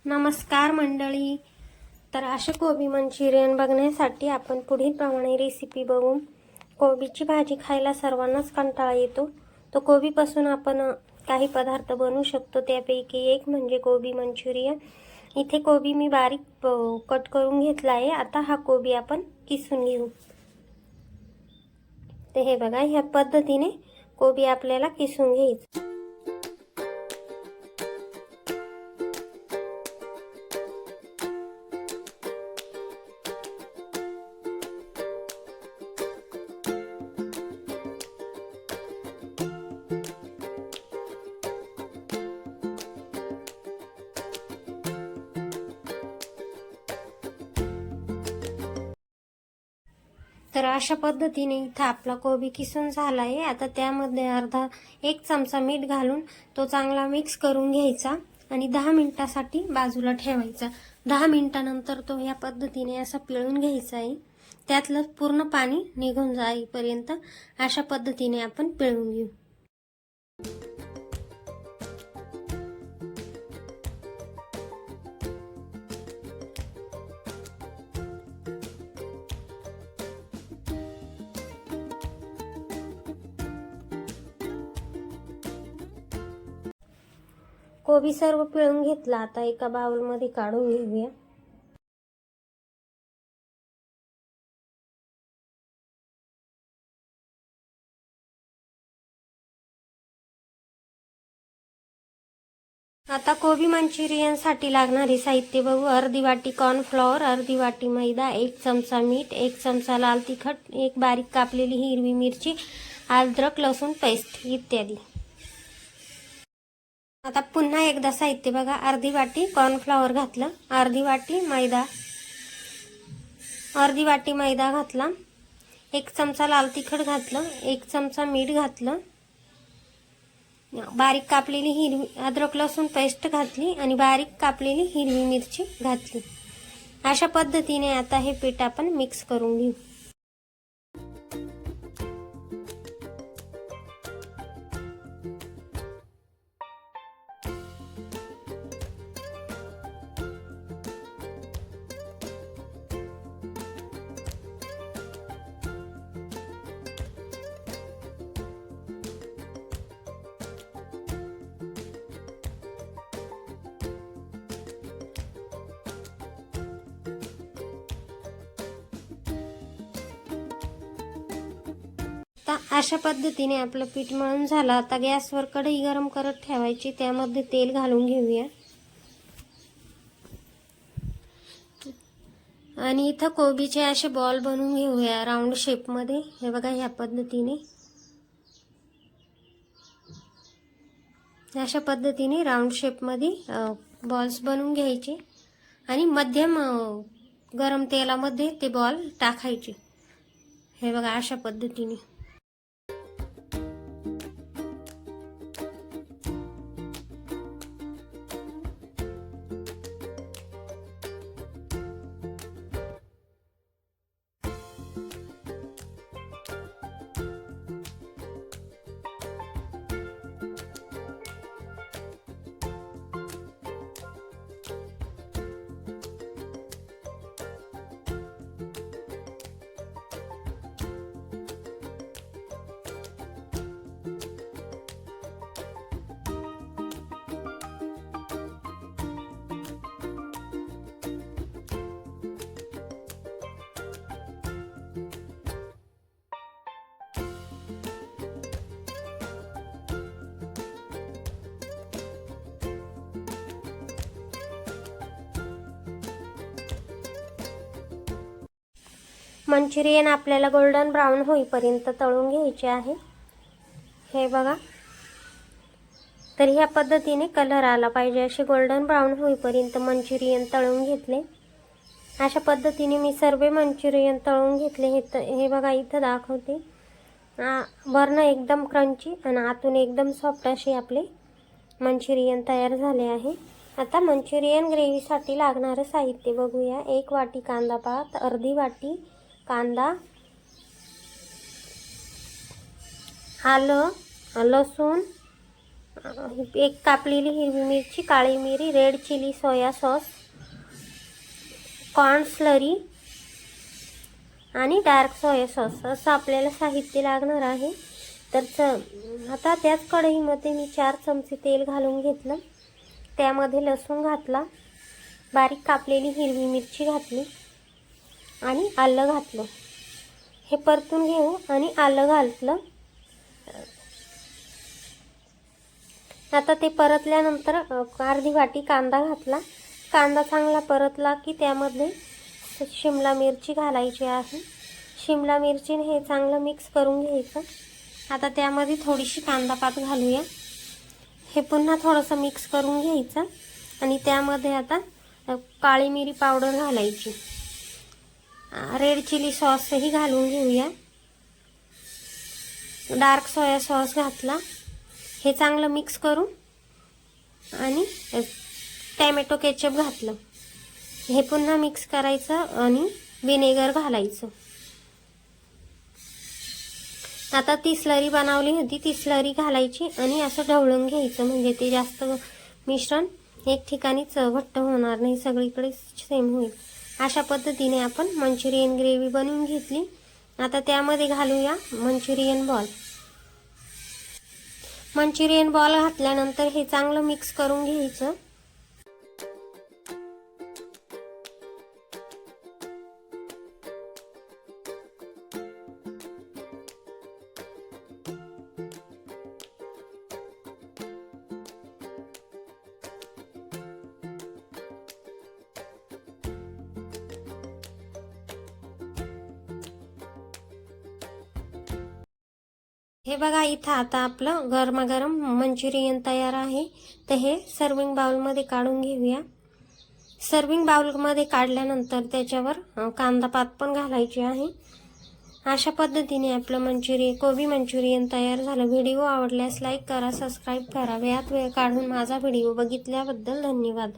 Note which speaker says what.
Speaker 1: नमस्कार मंडळी. तर असे कोबी मंचुरियन बघण्यासाठी आपण पुढील प्रमाणे रेसिपी बघू. कोबीची भाजी खायला सर्वांनाच कंटाळा येतो. तो कोबीपासून आपण काही पदार्थ बनवू शकतो. त्यापैकी एक म्हणजे कोबी मंचुरियन. इथे कोबी मी बारीक कट करून घेतला आहे. आता हा कोबी आपण किसून घेऊ. ते हे बघा, ह्या पद्धतीने कोबी आपल्याला किसून घ्यायचं. तर अशा पद्धतीने इथं आपला कोबी किसून झाला आहे. आता त्यामध्ये एक चमचा मीठ घालून तो चांगला मिक्स करून घ्यायचा आणि 10 मिनिटासाठी बाजूला ठेवायचा. 10 मिनिटानंतर तो या पद्धतीने असा पिळून घ्यायचा आहे. त्यातलं पूर्ण पाणी निघून जाईपर्यंत अशा पद्धतीने आपण पिळून घेऊ. कोबी सर्व पिळून घेतला. आता एका बाउलमध्ये काढून घेऊया. आता कोबी मंचुरियन साठी लागणारे साहित्य बघू. अर्धी वाटी कॉर्नफ्लॉवर, अर्धी वाटी मैदा, 1 चमचा मीठ, 1 चमचा लाल तिखट, 1 बारीक कापलेली हिरवी मिरची, अद्रक लसूण पेस्ट इत्यादी. आता पुन्हा एकदा साहित्य बघा. अर्धी वाटी कॉर्नफ्लॉवर घातलं, अर्धी वाटी मैदा घातला, 1 चमचा लाल तिखट घातलं, 1 चमचा मीठ घातलं, बारीक कापलेली अद्रक लसूण पेस्ट घातली आणि बारीक कापलेली हिरवी मिरची घातली. अशा पद्धतीने आता हे पीठ आपण मिक्स करून घेऊ. अशा पद्धतीने आपलं पीठ मळून झालं. आता गॅसवर कढई गरम करत ठेवायची. त्यामध्ये तेल घालून घेऊया आणि इथं कोबीचे असे बॉल बनवून घेऊया राऊंड शेप मध्ये. हे बघा, ह्या पद्धतीने अशा पद्धतीने राऊंड शेप मध्ये बॉल्स बनवून घ्यायचे आणि मध्यम गरम तेलामध्ये ते बॉल टाकायचे. हे बघा, अशा पद्धतीने. मंचुरियन आपल्याला गोल्डन ब्राउन होईपर्यंत तळून घ्यायचे आहे. हे बघा, तर ह्या पद्धतीने कलर आला पाहिजे. असे गोल्डन ब्राउन होईपर्यंत मंचुरियन तळून घेतले. अशा पद्धतीने मी सर्व मंचुरियन तळून घेतले. हे बघा, इथं दाखवते. वरनं एकदम क्रंची आणि आतून एकदम सॉफ्ट असे आपले मंचुरियन तयार झाले आहे. आता मंचुरियन ग्रेव्हीसाठी लागणारे साहित्य बघूया. 1 वाटी कांदा पात, अर्धी वाटी कांदा, आलं, लसूण, एक कापलेली हिरवी मिरची, काळी मिरी, red chilli soya sauce, corn slurry आणि डार्क सोया सॉस असं आपल्याला साहित्य लागणार आहे. तर आता त्याच कढईमध्ये मी 4 चमचे तेल घालून घेतलं. त्यामध्ये लसूण घातला, बारीक कापलेली हिरवी मिरची घातली आणि आलं घातलं. हे परतून घेऊ आणि आलं घातलं. आता ते परतल्यानंतर अर्धी वाटी कांदा घातला. कांदा चांगला परतला की त्यामध्ये शिमला मिरची घालायची आहे. शिमला मिरचीने हे चांगलं मिक्स करून घ्यायचं. आता त्यामध्ये थोडीशी कांदा पात घालूया. हे पुन्हा थोडंसं मिक्स करून घ्यायचं आणि त्यामध्ये आता काळी मिरी पावडर घालायची. रेड चिली सॉसही घालून घेऊया. डार्क सोया सॉस घातला. हे चांगलं मिक्स करून आणि टॅमॅटो केचप घातलं. हे पुन्हा मिक्स करायचं आणि व्हिनेगर घालायचं. आता ती स्लरी बनवली होती ती स्लरी घालायची आणि असं ढवळून घ्यायचं, म्हणजे ते जास्त मिश्रण एक ठिकाणीच घट्ट होणार नाही, सगळीकडे सेम होईल. अशा पद्धतीने आपण मंचुरियन ग्रेव्ही बनवून घेतली. आता त्यामध्ये घालूया मंचुरियन बॉल. मंचुरियन बॉल घातल्यानंतर हे चांगलं मिक्स करून घ्यायचं. हे बघा, इथं आता आपलं गरमागरम मंचुरियन तयार आहे. तर हे सर्विंग बाउलमध्ये काढून घेऊया. सर्विंग बाउलमध्ये काढल्यानंतर त्याच्यावर कांदा पात पण घालायची आहे. अशा पद्धतीने आपलं कोबी मंचुरियन तयार झालं. व्हिडिओ आवडल्यास लाईक करा, सबस्क्राईब करा. वेळात वेळ काढून माझा व्हिडिओ बघितल्याबद्दल धन्यवाद.